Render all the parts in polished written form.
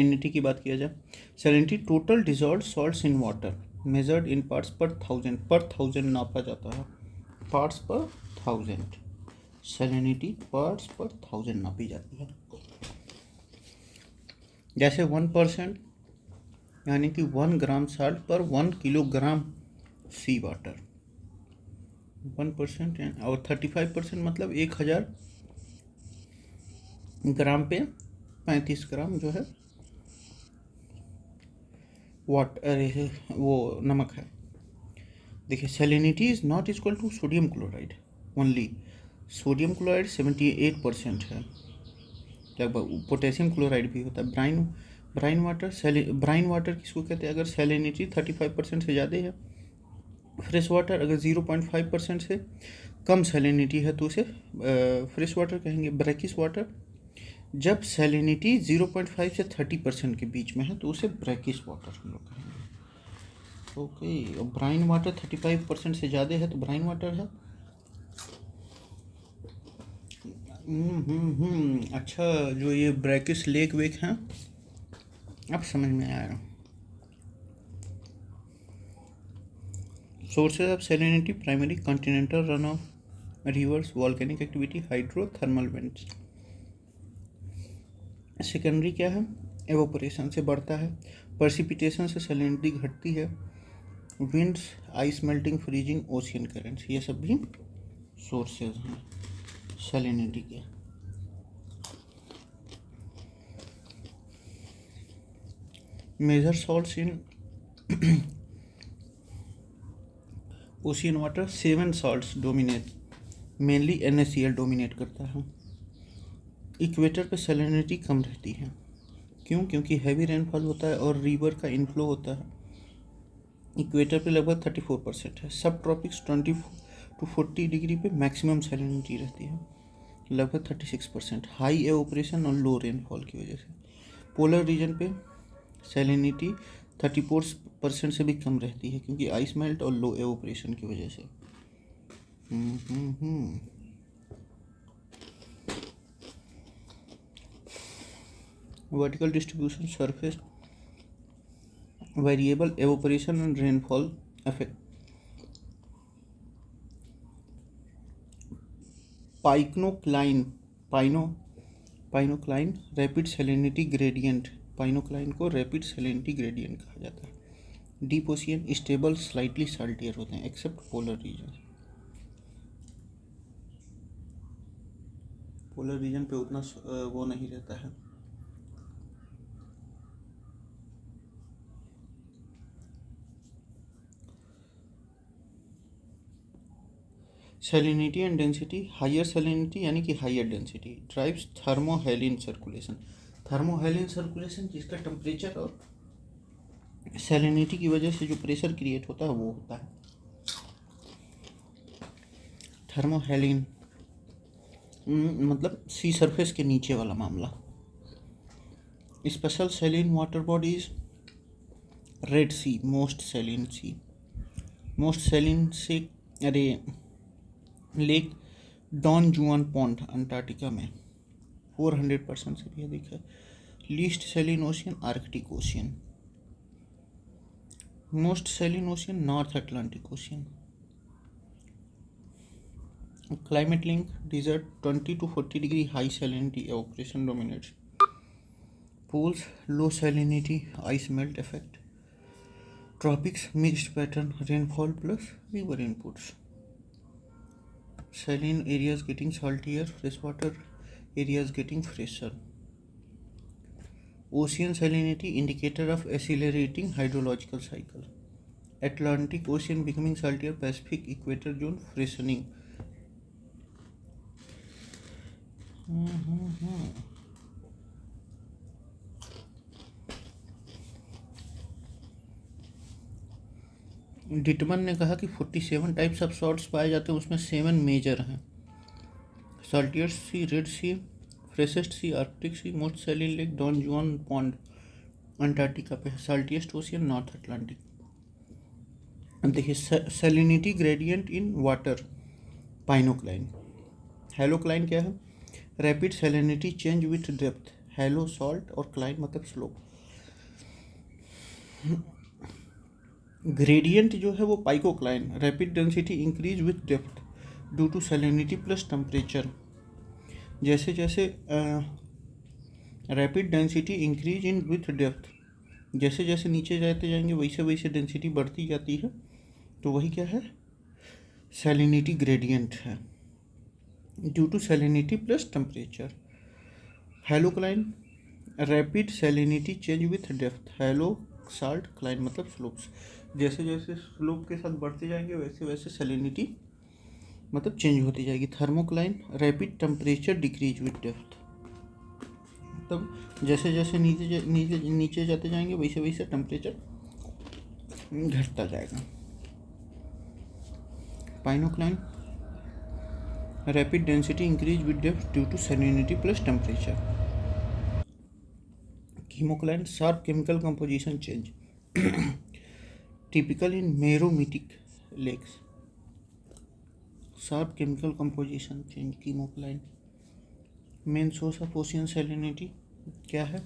Salinity की बात किया जाए, salinity total dissolve salts in water measured in parts पर थाउजेंड नापा जाता है, पार्ट्स पर थाउजेंड, सैलिनिटी पार्ट्स पर थाउजेंड नापी जाती है। जैसे 1% यानी कि 1 ग्राम साल्ट पर 1 किलोग्राम सी वाटर, 1% और 35% मतलब 1000 ग्राम पे 35 ग्राम जो है वो नमक है। देखिए, salinity is not equal to sodium chloride only, sodium chloride 78% है, लगभग पोटेशियम क्लोराइड भी होता है। ब्राइन वाटर किसको कहते हैं? अगर सैलिनिटी 35% से ज़्यादा है। फ्रेश वाटर अगर 0.5% से कम सैलिनिटी है तो उसे फ्रेश वाटर कहेंगे। ब्रैकिश वाटर जब सैलिनिटी 0.5 से 30% के बीच में है तो उसे ब्रैकिश वाटर हम लोग कहेंगे। ओके, ब्राइन वाटर 35% से ज़्यादा है तो ब्राइन वाटर है। अच्छा, जो ये ब्रैकिश लेक वेक हैं अब समझ में आया। Sources of salinity primary continental run of reverse, volcanic activity, hydrothermal vents. Secondary क्या है? एवोपरेशन से बढ़ता है, प्रेसिपिटेशन से सैलिनिटी घटती है, winds, ice melting, freezing, ocean currents, ये सब भी सोर्सेज हैं सैलिनिटी के। Major salts in ocean water, 7 salts dominate, mainly NaCl dominate करता है। इक्वेटर पे सैलिनिटी कम रहती है, क्यों? क्योंकि हैवी रेनफॉल होता है और रिवर का इनफ्लो होता है। इक्वेटर पे लगभग 34% है। सब ट्रॉपिक्स 20 to 40 डिग्री पे मैक्सिमम सैलिनिटी रहती है, लगभग 36%, हाई एवोपरेशन और लो रेनफॉल की वजह से। पोलर रीजन पे सैलिनिटी 34% से भी कम रहती है, क्योंकि आइस मेल्ट और लो एवोपरेशन की वजह से। Vertical distribution, surface variable, evaporation and rainfall effect. Pycnocline rapid salinity gradient, pycnocline को रैपिड सैलिनिटी ग्रेडियंट कहा जाता है। Deep ocean stable slightly saltier होते हैं except polar region, polar region पे उतना वो नहीं रहता है। Salinity and density, higher salinity यानी कि higher density drives thermohaline circulation, thermohaline circulation जिसका टेम्परेचर और सैलिनिटी की वजह से जो प्रेशर क्रिएट होता है वो होता है थर्मोहेलिन, मतलब सी सरफेस के नीचे वाला मामला। Special saline water bodies, Red Sea, most saline sea, most saline से अरे lake Don Juan Pond Antarctica में 400% से भी अधिक है। Least saline ocean Arctic Ocean, most saline ocean North Atlantic Ocean. Climate link, desert 20 to 40 degree high salinity evaporation dominates, poles low salinity ice melt effect, tropics mixed pattern rainfall plus river inputs. Saline areas getting saltier, freshwater areas getting fresher. Ocean salinity indicator of accelerating hydrological cycle. Atlantic Ocean becoming saltier, Pacific equator zone freshening. डिटमन ने कहा कि 47 types of salts पाए जाते हैं, उसमें 7 major हैं। Saltier sea, Red Sea, freshest sea, Arctic Sea, most saline lake Don Juan Pond Antarctica पे है, साल्टिएस्ट ओशियन नॉर्थ अटलांटिक। अब देखिए, salinity gradient in water, pycnocline. Halocline क्या है? Rapid salinity change with depth, halo salt और cline मतलब slope. Gradient जो है वो pycnocline, rapid density increase with depth due to salinity plus temperature. जैसे जैसे rapid density increase in with depth, जैसे जैसे नीचे जाते जाएंगे वैसे वैसे डेंसिटी बढ़ती जाती है, तो वही क्या है, सैलिनिटी ग्रेडियंट है due to salinity plus temperature. Halocline, rapid salinity change with depth, halo salt cline मतलब स्लोप्स, जैसे जैसे स्लोप के साथ बढ़ते जाएंगे वैसे वैसे सैलिनिटी मतलब चेंज होती जाएगी। Thermocline, rapid temperature decrease with depth, तब जैसे जैसे नीचे जाते जाएंगे वैसे वैसे टेम्परेचर घटता जाएगा। Pycnocline, rapid density increase with depth due to salinity plus temperature. Chemocline, sharp chemical composition change typical in meromitic lakes, sharp chemical composition change chemocline। Main source of ocean salinity क्या है,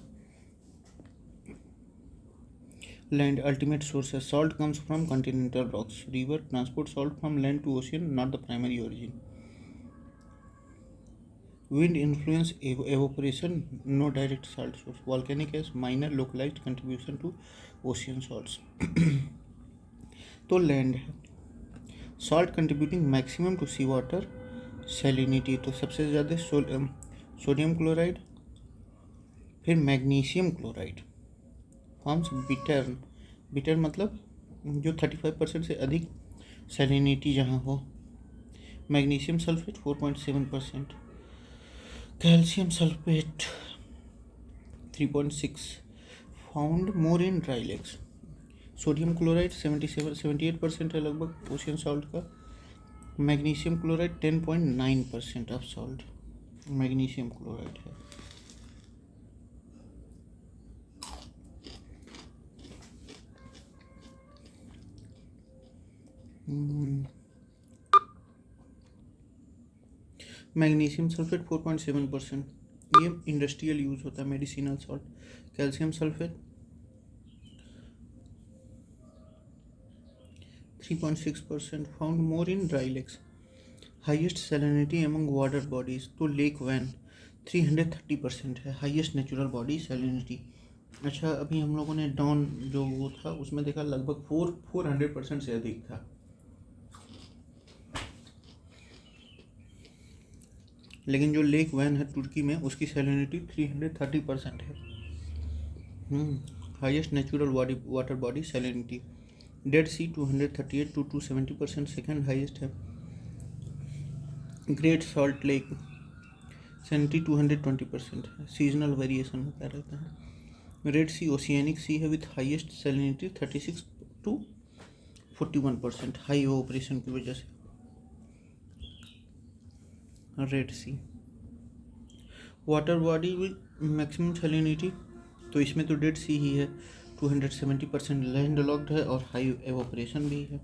land, ultimate source है, salt comes from continental rocks, river transport salt from land to ocean, not the primary origin. Wind influence evaporation, no direct salt source, volcanic ash minor localised contribution to ocean salts. तो land है, salt contributing maximum to sea water salinity, तो सबसे ज़्यादा sodium chloride, फिर magnesium chloride forms bittern, bitter मतलब जो 35% से अधिक सैलिनिटी जहाँ हो। Magnesium sulphate 4.7%, calcium sulphate 3.6, found more in dry lakes. Sodium chloride 78% है लगभग ओशियन सॉल्ट का। Magnesium chloride 10.9% of salt magnesium chloride है। मैग्नीशियम सल्फेट 4.7%, ये इंडस्ट्रियल यूज होता है, medicinal salt. Calcium sulphate 3.6%, found more in dry lakes. Highest salinity among water bodies, तो lake Van 330% है highest natural body salinity. अच्छा, अभी हम लोगों ने डॉन जो वो था उसमें देखा लगभग 400% से अधिक था, लेकिन जो लेक वैन है तुर्की में उसकी सैलिनिटी 330% है। Highest natural water body salinity. Dead Sea 238 to 270%, second highest है। ग्रेट सॉल्ट लेक सैलिनिटी 220% है, सीजनल वेरिएशन होता रहता है। रेड सी ओशियनिक सी है with highest salinity 36 to 41%, high operation की वजह से। Red Sea water body with maximum salinity, तो इसमें तो डेड सी ही है, 270% लैंड लॉक्ड है और हाई एवोपरेशन भी है।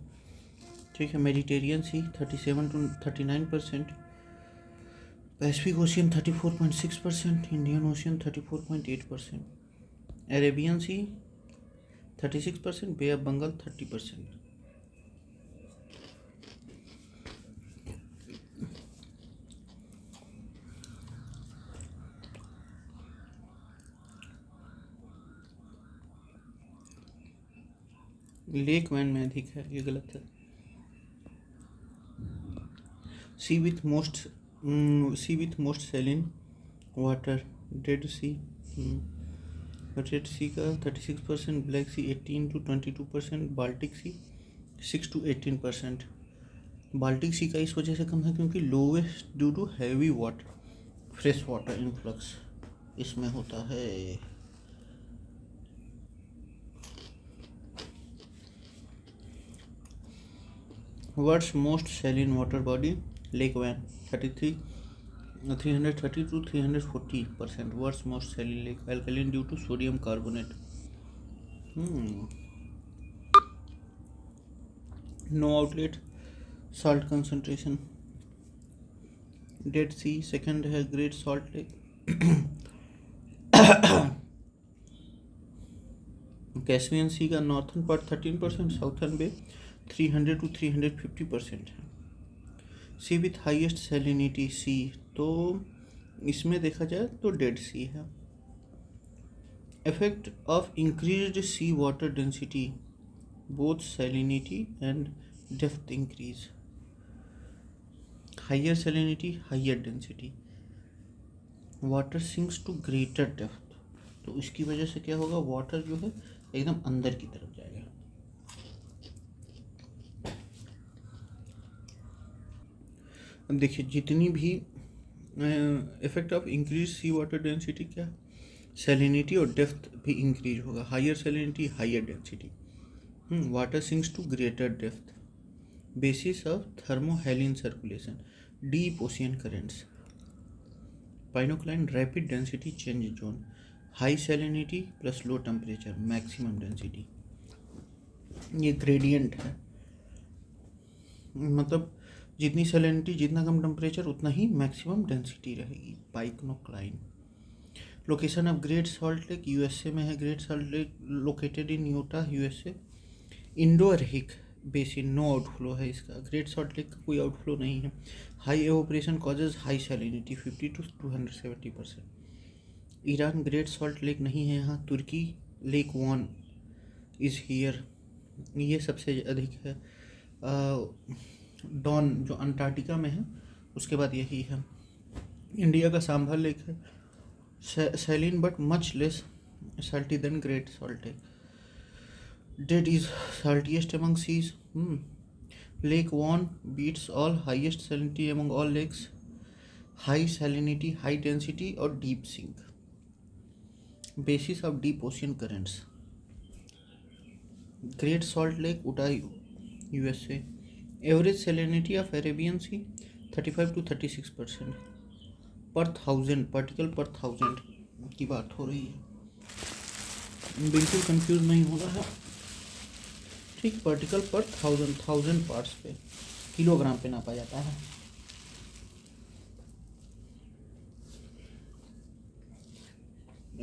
ठीक है, Mediterranean C 37 to 39%, Pacific Ocean 34.6%, Indian Ocean 34.8%, Arabian Sea 36%, Bay of Bengal 30%। Lake Van में अधिक है, ये गलत है। Sea with most saline water, Dead Sea, Red Sea का 36%, Black Sea 18 to 22%, Baltic Sea 6 to 18%। Baltic Sea का इस वजह से कम है क्योंकि lowest due to heavy water, fresh water influx इसमें होता है। World's most saline water body, Lake Van 330 to 340%, world's most saline lake, alkaline due to sodium carbonate. No outlet salt concentration. Dead Sea second है, great salt Lake Caspian Sea का northern part 13%, southern bay 300 to 350% है। Sea with highest salinity sea, तो इसमें देखा जाए तो dead Sea है। Effect of increased sea water density, both salinity and depth increase. Higher salinity, higher density, water sinks to greater depth, तो इसकी वजह से क्या होगा, वाटर जो है एकदम अंदर की तरफ जाएगा। अब देखिए जितनी भी effect of increase sea water density, क्या सैलिनिटी और डेप्थ भी इंक्रीज होगा। Higher salinity, higher density, water sinks to greater depth, basis of thermohaline circulation, deep ocean currents. Pycnocline rapid density change zone, high salinity plus low temperature, maximum density. ये gradient है, मतलब जितनी salinity, जितना कम temperature, उतना ही maximum density रहेगी। Pycnocline. Location of great salt lake, USA में है great salt lake, located in Utah, USA. Endorheic basin, no outflow है इसका। ग्रेट सॉल्ट लेक का कोई आउटफ्लो नहीं है। High evaporation causes high salinity 50 to 270%। Iran great salt lake नहीं है यहाँ। तुर्की लेक वन इज़ हियर, ये सबसे अधिक है। डॉन जो अंटार्कटिका में है, उसके बाद यही है। इंडिया का सांभर लेक है, saline but much less salty than great salt lake. Dead is saltiest among seas. Lake Van beats all highest salinity among all lakes. High salinity, high density और deep sink. Basis of deep ocean currents. Great Salt Lake, Utah, USA. Average salinity of Arabian Sea 35 to 36%. पर 1000 particle पर 1000 की बात हो रही है, बिल्कुल confuse नहीं होना है, ठीक। पार्टिकल पर 1000 पार्ट्स पे किलोग्राम पे नापा जाता है।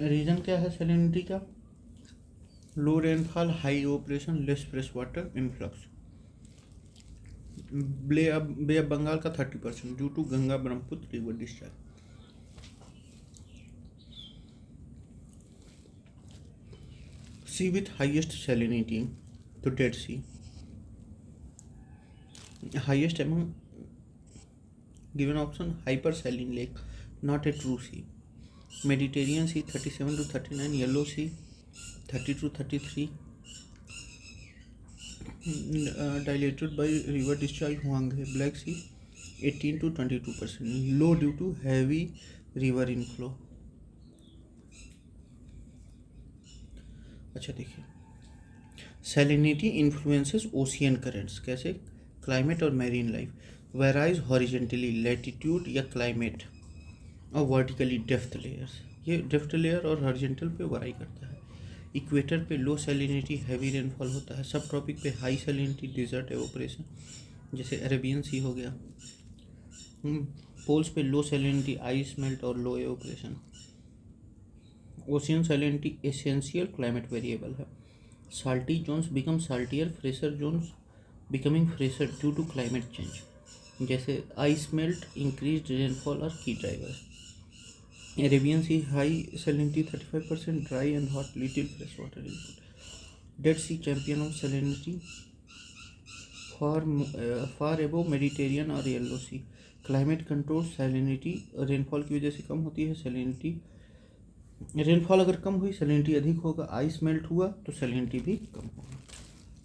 रीजन क्या है सैलिनिटी का? Low rainfall, high evaporation, less fresh water influx. Bay of Bengal का 30% due to Ganga Brahmaputra river discharge. Sea with highest salinity, तो dead sea. Highest among given option hyper saline lake, not a true sea. Mediterranean C 37 to 39, yellow sea 30 to 33, dilated by river discharge Huanghe. Black Sea 18 to 22%, low due to heavy river inflow। अच्छा देखिए, salinity influences ocean currents, कैसे? Climate और marine life. Varies horizontally, latitude या climate, और vertically depth layers. ये depth layer और horizontal पे वराई करता है। इक्वेटर पे लो सैलिनिटी, हैवी रेनफॉल होता है। सब ट्रॉपिक पे हाई सैलिनिटी, डिजर्ट एवोपरेशन, जैसे अरेबियन सी हो गया। पोल्स पे लो सैलिनिटी, आइस मेल्ट और low evaporation. Ocean salinity essential climate variable है। Salty zones become saltier, fresher zones becoming fresher due to climate change, जैसे ice melt, increase rainfall और की driver. Arabian sea high salinity 35%, dry and hot, little fresh water input. Dead sea champion of salinity, far above Mediterranean और yellow सी। Climate control, salinity rainfall की वजह से कम होती है। Salinity, rainfall अगर कम हुई सैलिनिटी अधिक होगा। आइस मेल्ट हुआ तो सैलिनिटी भी कम होगा।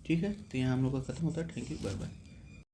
ठीक है, तो यहाँ हम लोग का खत्म होता है। Thank you, bye bye.